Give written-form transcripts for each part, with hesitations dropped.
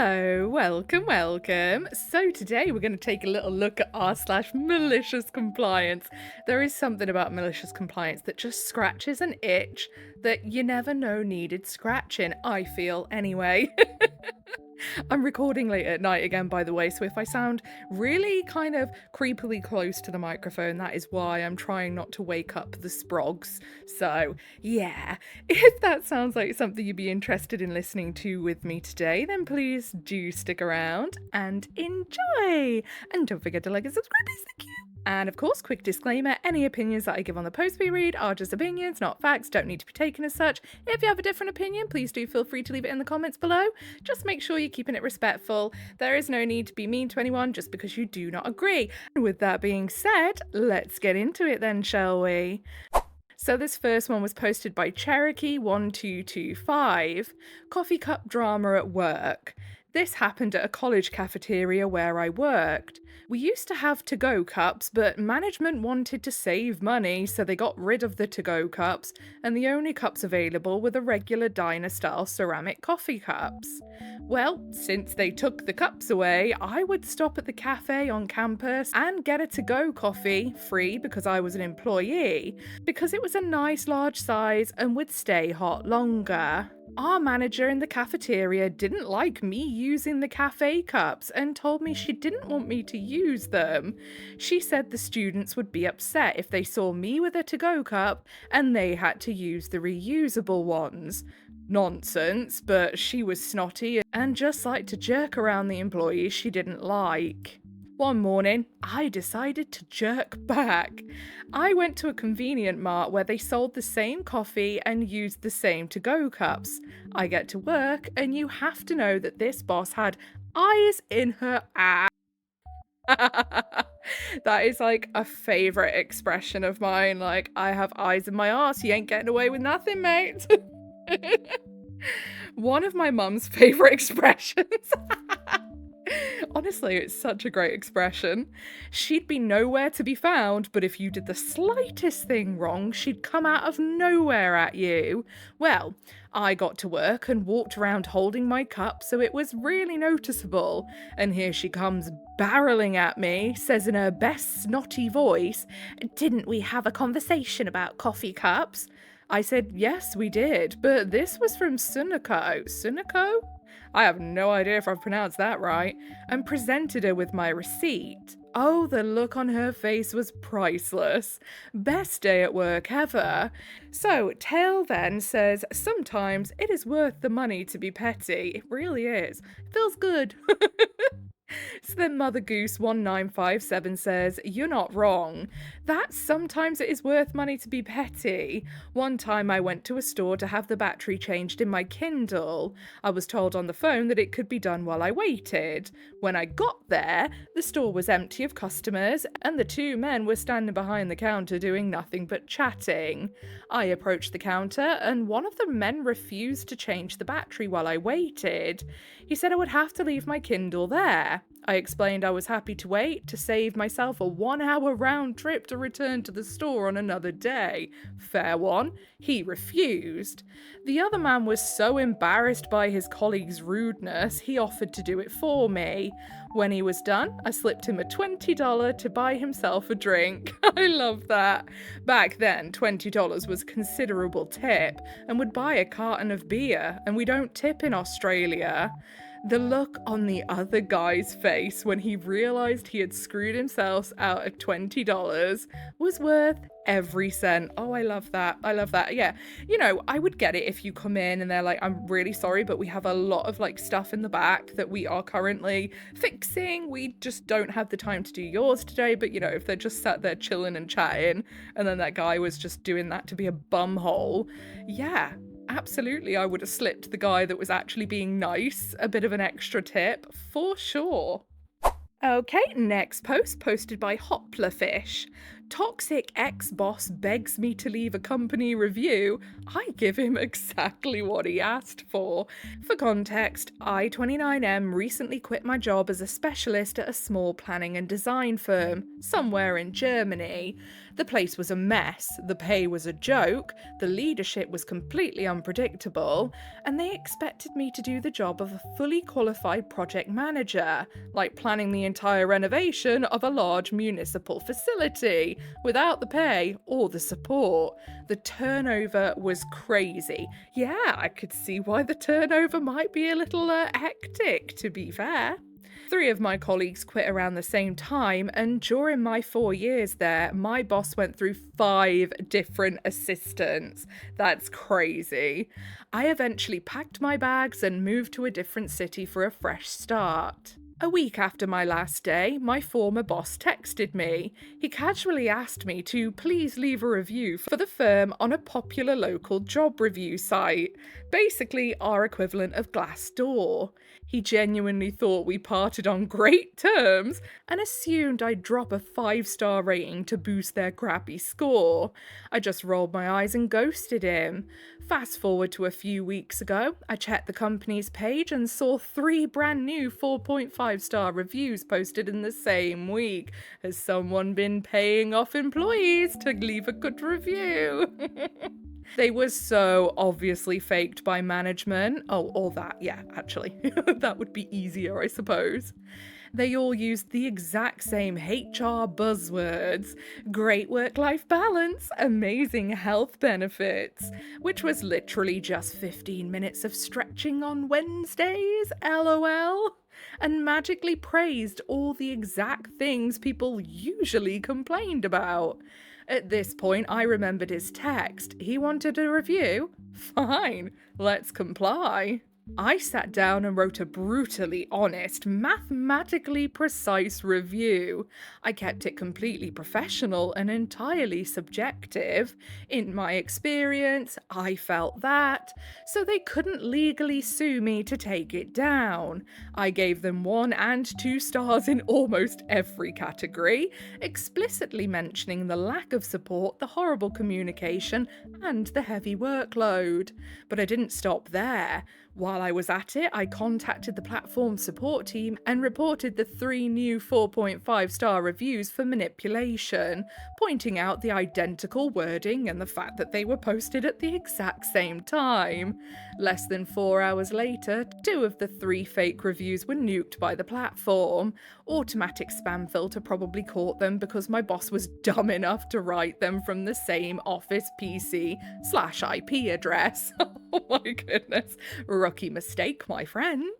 Hello, welcome. So today we're going to take a little look at r/malicious compliance. There is something about malicious compliance that just scratches an itch that you never know needed scratching, I feel anyway. I'm recording late at night again, by the way, so if I sound really kind of creepily close to the microphone, that is why. I'm trying not to wake up the sprogs. So, yeah, if that sounds like something you'd be interested in listening to with me today, then please do stick around and enjoy. And don't forget to like and subscribe, please. Thank you. And of course, quick disclaimer, any opinions that I give on the posts we read are just opinions, not facts, don't need to be taken as such. If you have a different opinion, please do feel free to leave it in the comments below. Just make sure you're keeping it respectful. There is no need to be mean to anyone just because you do not agree. And with that being said, let's get into it then, shall we? So this first one was posted by Cherokee1225. Coffee cup drama at work. This happened at a college cafeteria where I worked. We used to have to-go cups, but management wanted to save money, so they got rid of the to-go cups, and the only cups available were the regular diner-style ceramic coffee cups. Well, since they took the cups away, I would stop at the cafe on campus and get a to-go coffee, free because I was an employee, because it was a nice large size and would stay hot longer. Our manager in the cafeteria didn't like me using the cafe cups and told me she didn't want me to use them. She said the students would be upset if they saw me with a to-go cup and they had to use the reusable ones. Nonsense, but she was snotty and just liked to jerk around the employees she didn't like. One morning, I decided to jerk back. I went to a convenient mart where they sold the same coffee and used the same to-go cups. I get to work, and you have to know that this boss had eyes in her ass. That is like a favourite expression of mine. Like, I have eyes in my arse, you ain't getting away with nothing, mate. One of my mum's favourite expressions. Honestly, it's such a great expression. She'd be nowhere to be found, but if you did the slightest thing wrong, she'd come out of nowhere at you. Well, I got to work and walked around holding my cup, so it was really noticeable. And here she comes barreling at me, says in her best snotty voice, "Didn't we have a conversation about coffee cups?" I said, yes, we did, but this was from Sunako. Sunako? I have no idea if I've pronounced that right, and presented her with my receipt. Oh, the look on her face was priceless. Best day at work ever. So, Tail then says, sometimes it is worth the money to be petty. It really is. It feels good. So then Mother Goose 1957 says, you're not wrong. That sometimes it is worth money to be petty. One time I went to a store to have the battery changed in my Kindle. I was told on the phone that it could be done while I waited. When I got there, the store was empty of customers and the two men were standing behind the counter doing nothing but chatting. I approached the counter and one of the men refused to change the battery while I waited. He said I would have to leave my Kindle there. I explained I was happy to wait to save myself a 1-hour round trip to return to the store on another day. Fair one. He refused. The other man was so embarrassed by his colleague's rudeness, he offered to do it for me. When he was done, I slipped him a $20 to buy himself a drink. I love that. Back then, $20 was a considerable tip and would buy a carton of beer, and we don't tip in Australia. The look on the other guy's face when he realised he had screwed himself out of $20 was worth every cent. Oh, I love that. I love that. Yeah. You know, I would get it if you come in and they're like, I'm really sorry, but we have a lot of like stuff in the back that we are currently fixing. We just don't have the time to do yours today. But you know, if they're just sat there chilling and chatting and then that guy was just doing that to be a bumhole, yeah. Absolutely, I would have slipped the guy that was actually being nice a bit of an extra tip, for sure. Okay, next post posted by Hoplerfish. Toxic ex-boss begs me to leave a company review. I give him exactly what he asked for. For context, I, 29M, recently quit my job as a specialist at a small planning and design firm, somewhere in Germany. The place was a mess, the pay was a joke, the leadership was completely unpredictable, and they expected me to do the job of a fully qualified project manager, like planning the entire renovation of a large municipal facility, without the pay or the support. The turnover was crazy. Yeah, I could see why the turnover might be a little hectic, to be fair. 3 of my colleagues quit around the same time, and during my 4 years there, my boss went through 5 different assistants. That's crazy. I eventually packed my bags and moved to a different city for a fresh start. A week after my last day, my former boss texted me. He casually asked me to please leave a review for the firm on a popular local job review site, basically our equivalent of Glassdoor. He genuinely thought we parted on great terms and assumed I'd drop a 5-star rating to boost their crappy score. I just rolled my eyes and ghosted him. Fast forward to a few weeks ago, I checked the company's page and saw 3 brand new 4.5-star reviews posted in the same week. Has someone been paying off employees to leave a good review? They were so obviously faked by management. Oh, all that, yeah, actually. That would be easier, I suppose. They all used the exact same HR buzzwords: great work-life balance, amazing health benefits, which was literally just 15 minutes of stretching on Wednesdays, lol, and magically praised all the exact things people usually complained about. At this point, I remembered his text. He wanted a review? Fine, let's comply. I sat down and wrote a brutally honest, mathematically precise review. I kept it completely professional and entirely subjective. In my experience, I felt that, so they couldn't legally sue me to take it down. I gave them 1 and 2 stars in almost every category, explicitly mentioning the lack of support, the horrible communication, and the heavy workload. But I didn't stop there. While I was at it, I contacted the platform support team and reported the 3 new 4.5-star reviews for manipulation, pointing out the identical wording and the fact that they were posted at the exact same time. Less than 4 hours later, 2 of the 3 fake reviews were nuked by the platform. Automatic spam filter probably caught them because my boss was dumb enough to write them from the same office PC/IP address. Oh my goodness. Rookie mistake, my friend.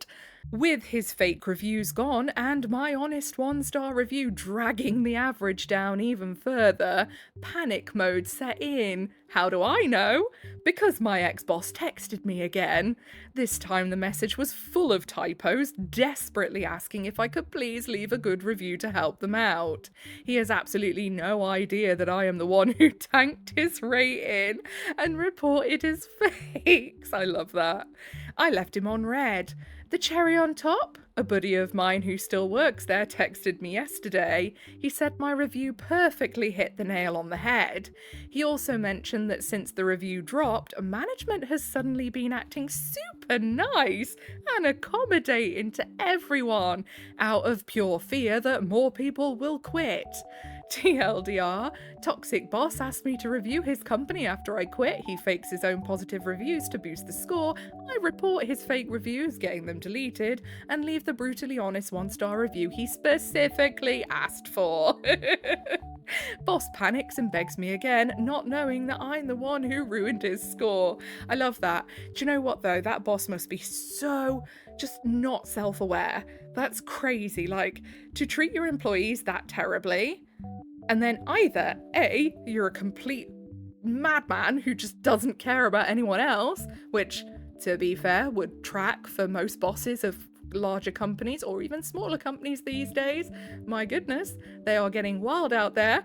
With his fake reviews gone and my honest 1-star review dragging the average down even further, panic mode set in. How do I know? Because my ex-boss texted me again. This time the message was full of typos, desperately asking if I could please leave a good review to help them out. He has absolutely no idea that I am the one who tanked his rating and reported his fakes. I love that. I left him on red. The cherry on top? A buddy of mine who still works there texted me yesterday. He said my review perfectly hit the nail on the head. He also mentioned that since the review dropped, management has suddenly been acting super nice and accommodating to everyone out of pure fear that more people will quit. TLDR, toxic boss asked me to review his company after I quit. He fakes his own positive reviews to boost the score. I report his fake reviews, getting them deleted, and leave the brutally honest 1-star review he specifically asked for. Boss panics and begs me again, not knowing that I'm the one who ruined his score. I love that. Do you know what though? That boss must be so just not self-aware. That's crazy. Like, to treat your employees that terribly, and then either A, you're a complete madman who just doesn't care about anyone else, which, to be fair, would track for most bosses of larger companies or even smaller companies these days. My goodness, they are getting wild out there.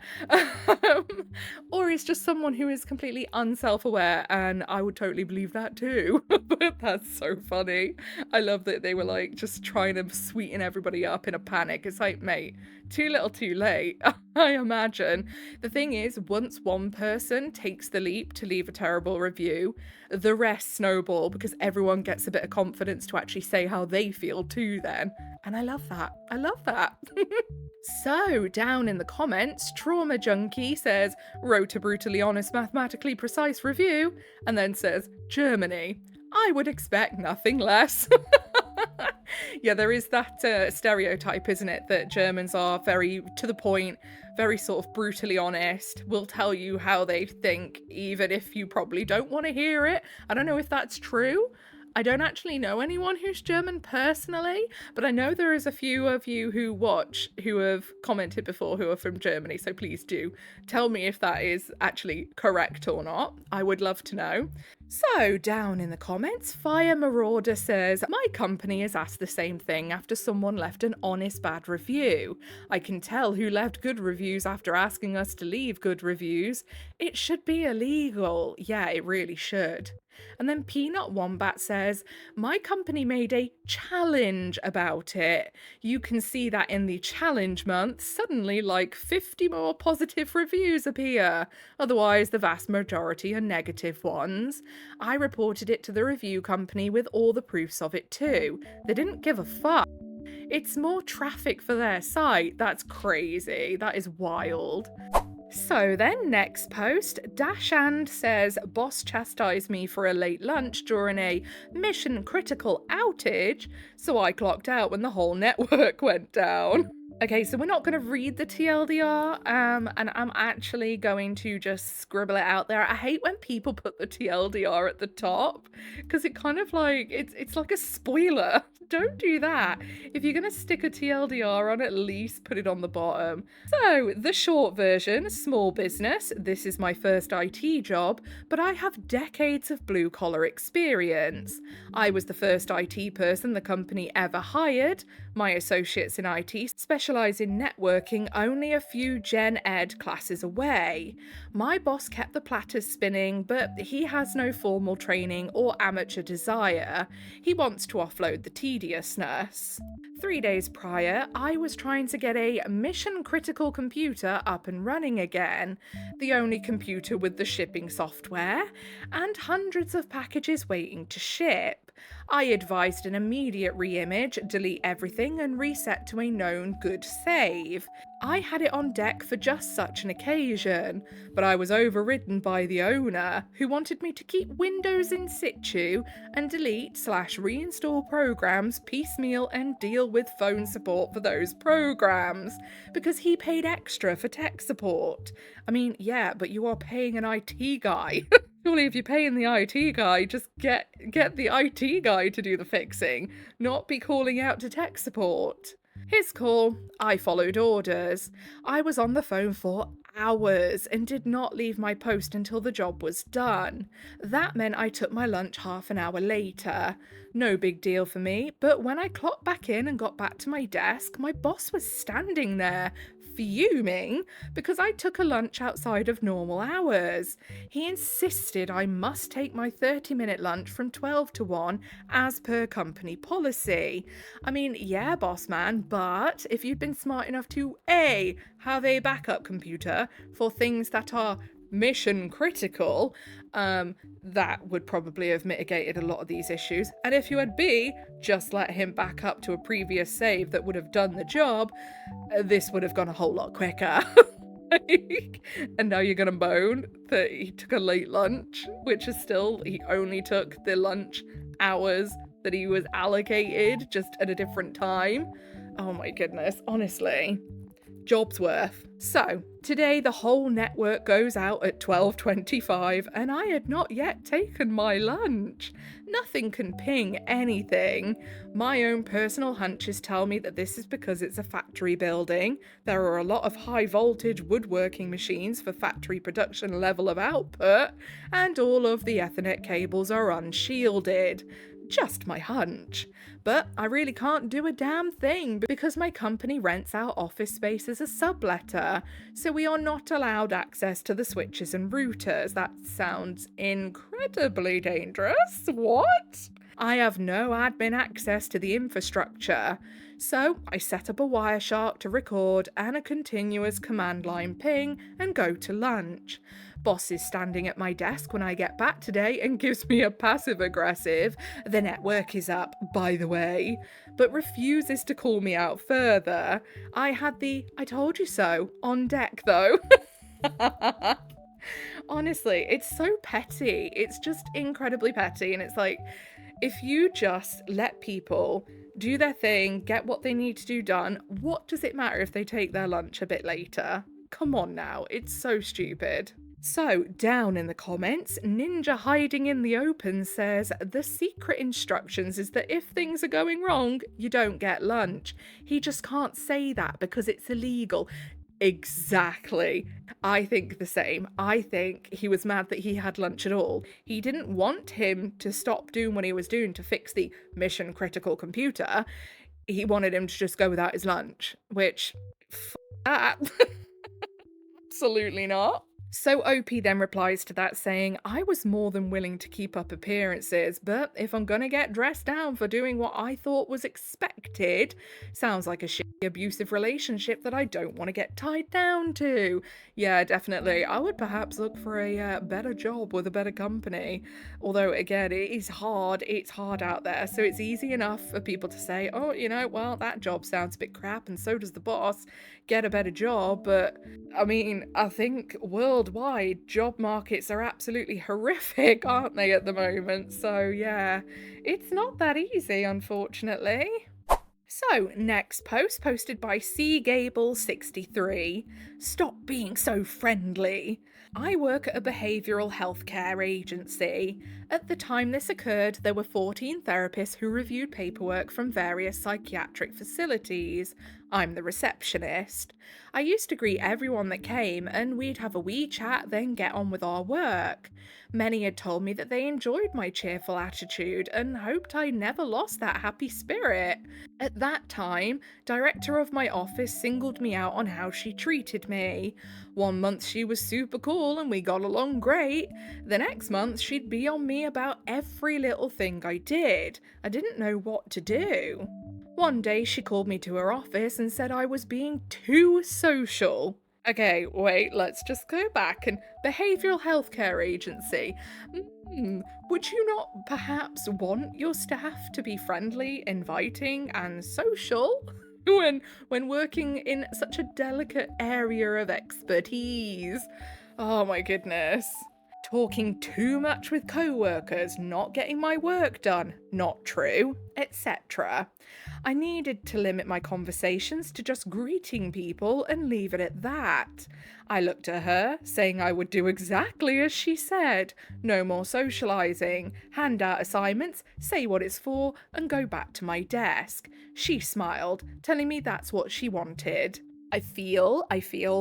Or he's just someone who is completely unself-aware, and I would totally believe that too. But that's so funny. I love that they were like just trying to sweeten everybody up in a panic. It's like, mate, too little too late. I imagine. The thing is, once one person takes the leap to leave a terrible review, the rest snowball because everyone gets a bit of confidence to actually say how they feel too then. And I love that. I love that. So, down in the comments, Trauma Junkie says, wrote a brutally honest, mathematically precise review, and then says, Germany. I would expect nothing less. Yeah, there is that stereotype, isn't it, that Germans are very to the point, very sort of brutally honest, will tell you how they think, even if you probably don't want to hear it. I don't know if that's true. I don't actually know anyone who's German personally, but I know there is a few of you who watch who have commented before who are from Germany, so please do tell me if that is actually correct or not. I would love to know. So, down in the comments, Fire Marauder says, my company has asked the same thing after someone left an honest bad review. I can tell who left good reviews after asking us to leave good reviews. It should be illegal. Yeah, it really should. And then Peanut Wombat says, my company made a challenge about it. You can see that in the challenge month, suddenly like 50 more positive reviews appear. Otherwise, the vast majority are negative ones. I reported it to the review company with all the proofs of it too. They didn't give a fuck. It's more traffic for their site. That's crazy. That is wild. So then, next post, Dashand says, boss chastised me for a late lunch during a mission critical outage, so I clocked out when the whole network went down. Okay, so we're not going to read the TLDR, and I'm actually going to just scribble it out there. I hate when people put the TLDR at the top, because it kind of like, it's like a spoiler. Don't do that. If you're going to stick a TLDR on, at least put it on the bottom. So, the short version, small business. This is my first IT job, but I have decades of blue-collar experience. I was the first IT person the company ever hired. My associates in IT specialise in networking only a few Gen Ed classes away. My boss kept the platters spinning, but he has no formal training or amateur desire. He wants to offload the tediousness. 3 days prior, I was trying to get a mission-critical computer up and running again, the only computer with the shipping software, and hundreds of packages waiting to ship. I advised an immediate re-image, delete everything, and reset to a known good save. I had it on deck for just such an occasion, but I was overridden by the owner, who wanted me to keep Windows in situ and delete/reinstall programs piecemeal and deal with phone support for those programs, because he paid extra for tech support. I mean, yeah, but you are paying an IT guy. Surely if you're paying the IT guy, just get the IT guy to do the fixing, not be calling out to tech support. His call, I followed orders. I was on the phone for hours and did not leave my post until the job was done. That meant I took my lunch half an hour later. No big deal for me, but when I clocked back in and got back to my desk, my boss was standing there, fuming because I took a lunch outside of normal hours. He insisted I must take my 30-minute lunch from 12 to 1 as per company policy. I mean, yeah, boss man, but if you'd been smart enough to A, have a backup computer for things that are mission critical, that would probably have mitigated a lot of these issues. And if you had B, just let him back up to a previous save that would have done the job, this would have gone a whole lot quicker. And now you're gonna moan that he took a late lunch, which is still, he only took the lunch hours that he was allocated, just at a different time. Oh my goodness, honestly. Job's worth. So, today the whole network goes out at 12:25 and I had not yet taken my lunch. Nothing can ping anything. My own personal hunches tell me that this is because it's a factory building. There are a lot of high voltage woodworking machines for factory production level of output, and all of the Ethernet cables are unshielded. Just my hunch. But I really can't do a damn thing because my company rents out office space as a subletter, so we are not allowed access to the switches and routers. That sounds incredibly dangerous. What? I have no admin access to the infrastructure. So I set up a Wireshark to record and a continuous command line ping and go to lunch. Boss is standing at my desk when I get back today and gives me a passive aggressive, "The network is up, by the way," but refuses to call me out further. I had the "I told you so" on deck though. Honestly, it's so petty. It's just incredibly petty. And it's like, if you just let people do their thing, get what they need to do done, what does it matter if they take their lunch a bit later? Come on now, it's so stupid. So, down in the comments, Ninja Hiding in the Open says, "The secret instructions is that if things are going wrong, you don't get lunch. He just can't say that because it's illegal." Exactly. I think the same. I think he was mad that he had lunch at all. He didn't want him to stop doing what he was doing to fix the mission critical computer. He wanted him to just go without his lunch, which, that. Absolutely not. So OP then replies to that saying, "I was more than willing to keep up appearances, but if I'm gonna get dressed down for doing what I thought was expected, sounds like a shitty abusive relationship that I don't want to get tied down to." Yeah, definitely. I would perhaps look for a better job with a better company. Although, again, it is hard. It's hard out there. So it's easy enough for people to say, "Oh, well, that job sounds a bit crap and so does the boss. Get a better job." But I mean, I think worldwide job markets are absolutely horrific, aren't they, at the moment? So yeah, it's not that easy, unfortunately. So, next post posted by cgable63. "Stop being so friendly. I work at a behavioural healthcare agency. At the time this occurred, there were 14 therapists who reviewed paperwork from various psychiatric facilities. I'm the receptionist. I used to greet everyone that came and we'd have a wee chat, then get on with our work. Many had told me that they enjoyed my cheerful attitude and hoped I never lost that happy spirit. At that time, director of my office singled me out on how she treated me. One month she was super cool and we got along great. The next month she'd be on me about every little thing I did. I didn't know what to do. One day she called me to her office and said I was being too social." Okay, wait, let's just go back. And behavioural healthcare agency. Would you not perhaps want your staff to be friendly, inviting, and social? When working in such a delicate area of expertise. Oh my goodness. Talking too much with co-workers, not getting my work done, not true, etc. I needed to limit my conversations to just greeting people and leave it at that. I looked at her, saying I would do exactly as she said. No more socialising, hand out assignments, say what it's for, and go back to my desk. She smiled, telling me that's what she wanted. I feel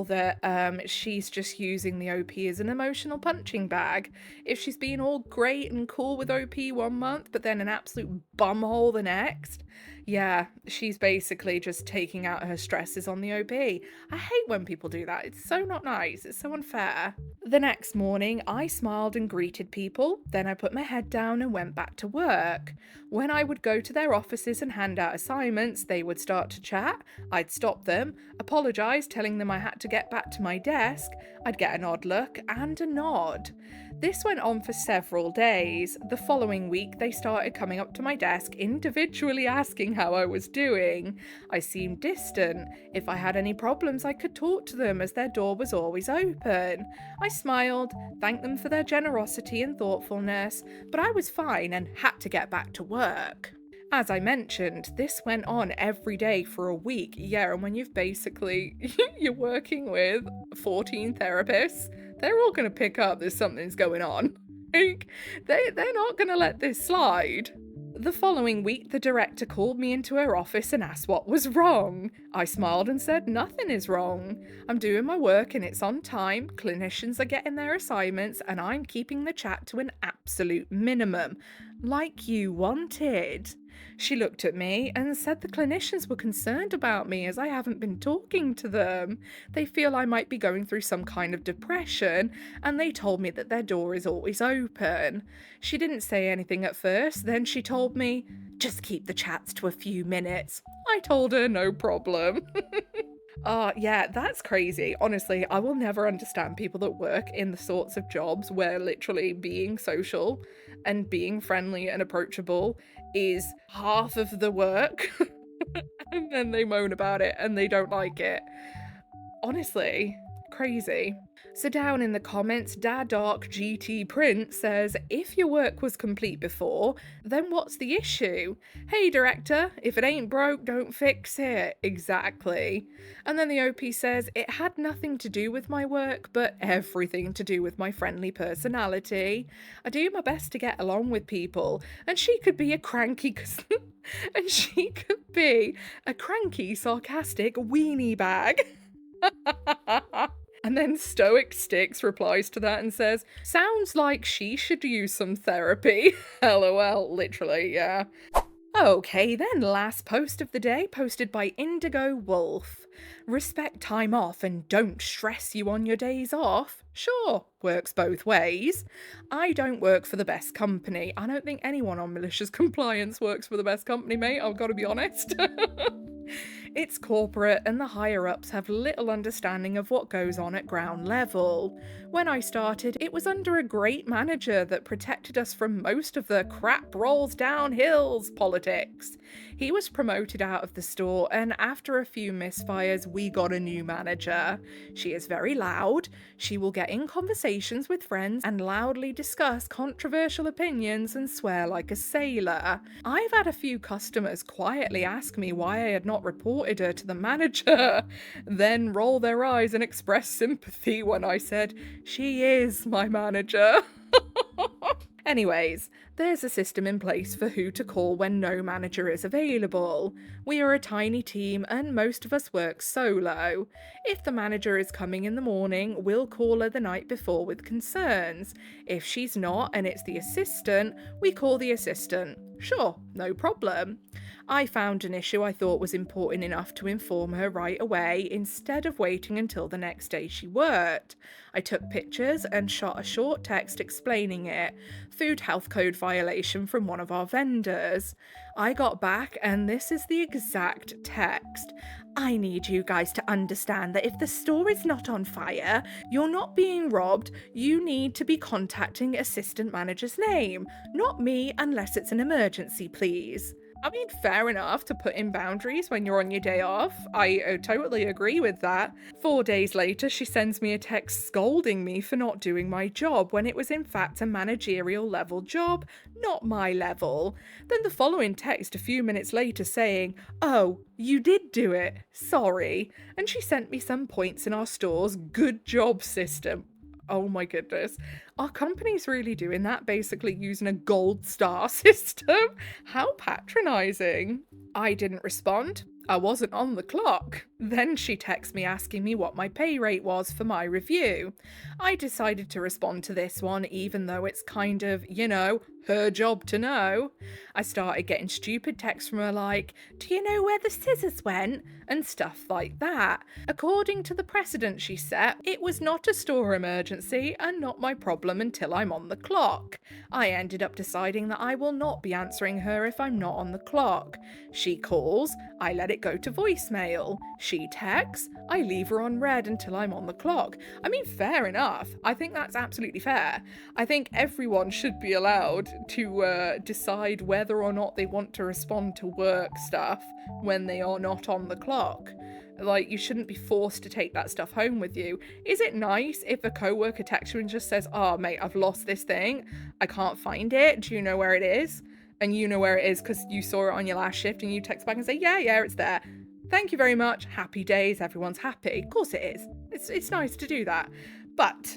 that she's just using the OP as an emotional punching bag. If she's been all great and cool with OP one month, but then an absolute bumhole the next, yeah, she's basically just taking out her stresses on the OP. I hate when people do that. It's so not nice. It's so unfair. The next morning, I smiled and greeted people. Then I put my head down and went back to work. When I would go to their offices and hand out assignments, they would start to chat. I'd stop them, apologise, telling them I had to get back to my desk. I'd get an odd look and a nod. This went on for several days. The following week, they started coming up to my desk, individually asking how I was doing. I seemed distant. If I had any problems, I could talk to them as their door was always open. I smiled, thanked them for their generosity and thoughtfulness, but I was fine and had to get back to work. As I mentioned, this went on every day for a week. Yeah, and when you've basically, you're working with 14 therapists, they're all going to pick up that something's going on. Like, they're not going to let this slide. The following week, the director called me into her office and asked what was wrong. I smiled and said nothing is wrong. I'm doing my work and it's on time, clinicians are getting their assignments, and I'm keeping the chat to an absolute minimum. Like you wanted. She looked at me and said the clinicians were concerned about me as I haven't been talking to them. They feel I might be going through some kind of depression, and they told me that their door is always open. She didn't say anything at first, then she told me, just keep the chats to a few minutes. I told her no problem. Yeah, that's crazy. Honestly, I will never understand people that work in the sorts of jobs where literally being social and being friendly and approachable is half of the work. And then they moan about it and they don't like it. Honestly, crazy. So down in the comments, Dadark GT Print says, if your work was complete before, then what's the issue? Hey director, if it ain't broke, don't fix it. Exactly. And then the OP says, it had nothing to do with my work, but everything to do with my friendly personality. I do my best to get along with people, and she could be a cranky and she could be a cranky, sarcastic weenie bag. And then Stoic Sticks replies to that and says, sounds like she should use some therapy. LOL, literally, yeah. Okay, then last post of the day, posted by Indigo Wolf. Respect time off and don't stress you on your days off. Sure, works both ways. I don't work for the best company. I don't think anyone on Malicious Compliance works for the best company, mate. I've got to be honest. It's corporate and the higher-ups have little understanding of what goes on at ground level. When I started, it was under a great manager that protected us from most of the crap rolls down hills politics. He was promoted out of the store, and after a few misfires, we got a new manager. She is very loud. She will get in conversations with friends and loudly discuss controversial opinions and swear like a sailor. I've had a few customers quietly ask me why I had not reported her to the manager, then roll their eyes and express sympathy when I said, she is my manager. Anyways, there's a system in place for who to call when no manager is available. We are a tiny team and most of us work solo. If the manager is coming in the morning, we'll call her the night before with concerns. If she's not and it's the assistant, we call the assistant. Sure, no problem. I found an issue I thought was important enough to inform her right away instead of waiting until the next day she worked. I took pictures and shot a short text explaining it. Food health code violation from one of our vendors. I got back and this is the exact text. I need you guys to understand that if the store is not on fire, you're not being robbed, you need to be contacting assistant manager's name, not me unless it's an emergency, please. I mean, fair enough to put in boundaries when you're on your day off. I totally agree with that. 4 days later, she sends me a text scolding me for not doing my job when it was in fact a managerial level job, not my level. Then the following text a few minutes later saying, oh, you did do it, sorry. And she sent me some points in our store's good job system. Oh my goodness. Our company's really doing that, basically using a gold star system? How patronizing. I didn't respond. I wasn't on the clock. Then she texted me asking me what my pay rate was for my review. I decided to respond to this one even though it's kind of, you know, her job to know. I started getting stupid texts from her like, do you know where the scissors went? And stuff like that. According to the precedent she set, it was not a store emergency and not my problem until I'm on the clock. I ended up deciding that I will not be answering her if I'm not on the clock. She calls, I let it go to voicemail. She texts, I leave her on red until I'm on the clock. I mean, fair enough. I think that's absolutely fair. I think everyone should be allowed to decide whether or not they want to respond to work stuff when they are not on the clock. Like, you shouldn't be forced to take that stuff home with you. Is it nice if a coworker texts you and just says, oh mate, I've lost this thing, I can't find it, do you know where it is? And you know where it is because you saw it on your last shift and you text back and say, yeah, it's there. Thank you very much. Happy days. Everyone's happy. Of course it is. It's nice to do that. But,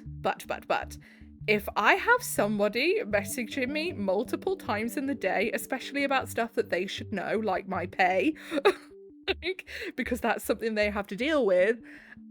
if I have somebody messaging me multiple times in the day, especially about stuff that they should know, like my pay, because that's something they have to deal with,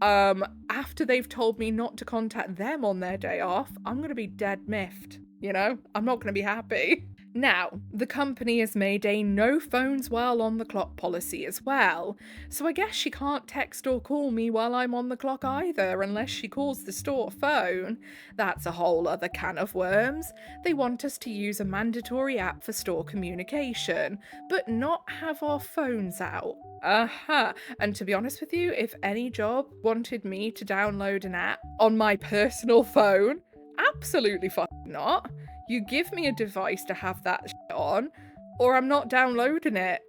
after they've told me not to contact them on their day off, I'm going to be dead miffed, you know? I'm not going to be happy. Now, the company has made a no phones while on the clock policy as well, so I guess she can't text or call me while I'm on the clock either unless she calls the store phone. That's a whole other can of worms. They want us to use a mandatory app for store communication, but not have our phones out. Aha! And to be honest with you, if any job wanted me to download an app on my personal phone, absolutely not. You give me a device to have that shit on, or I'm not downloading it.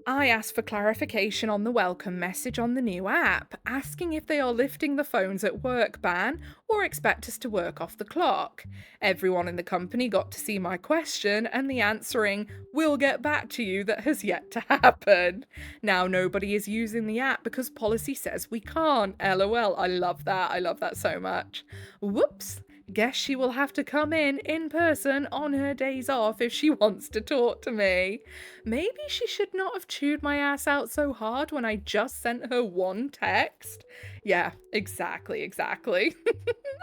I asked for clarification on the welcome message on the new app, asking if they are lifting the phones at work ban or expect us to work off the clock. Everyone in the company got to see my question and the answering, "We'll get back to you," that has yet to happen. Now nobody is using the app because policy says we can't. LOL. I love that. I love that so much. Whoops. Guess she will have to come in person on her days off if she wants to talk to me. Maybe she should not have chewed my ass out so hard when I just sent her one text. Yeah, exactly.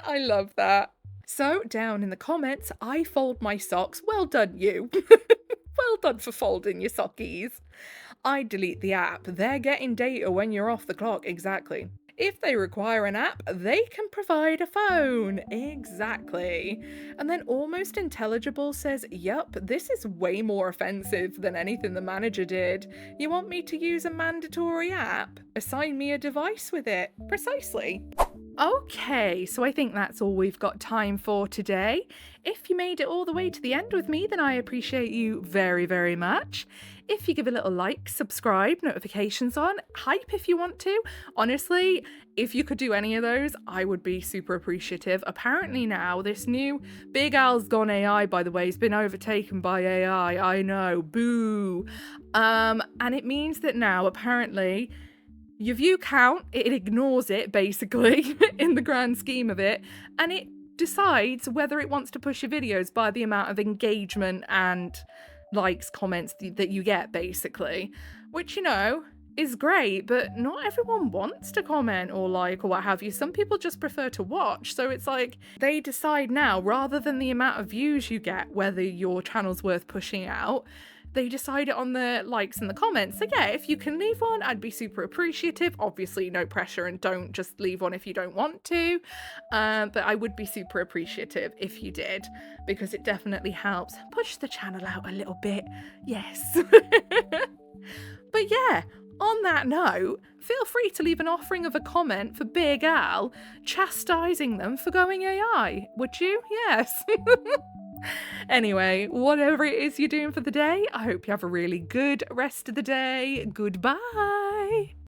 I love that. So, down in the comments, I fold my socks. Well done, you. Well done for folding your sockies. I delete the app. They're getting data when you're off the clock. Exactly. If they require an app, they can provide a phone. Exactly. And then Almost Intelligible says, yup, this is way more offensive than anything the manager did. You want me to use a mandatory app? Assign me a device with it. Precisely. Okay, so I think that's all we've got time for today. If you made it all the way to the end with me, then I appreciate you very much. If you give a little like, subscribe, notifications on, hype if you want to. Honestly, if you could do any of those, I would be super appreciative. Apparently now, this new Big Al's gone AI, by the way, has been overtaken by AI. I know, boo. And it means that now, apparently, your view count, it ignores it, basically, in the grand scheme of it, and it decides whether it wants to push your videos by the amount of engagement and likes, comments that you get, basically. Which, you know, is great, but not everyone wants to comment or like or what have you. Some people just prefer to watch, so it's like they decide now, rather than the amount of views you get, whether your channel's worth pushing out. They decide it on the likes and the comments. So yeah, if you can leave one, I'd be super appreciative. Obviously, no pressure, and don't just leave one if you don't want to. But I would be super appreciative if you did, because it definitely helps push the channel out a little bit. Yes. But yeah, on that note, feel free to leave an offering of a comment for Big Al, chastising them for going AI. Would you? Yes. Anyway, whatever it is you're doing for the day, I hope you have a really good rest of the day. Goodbye.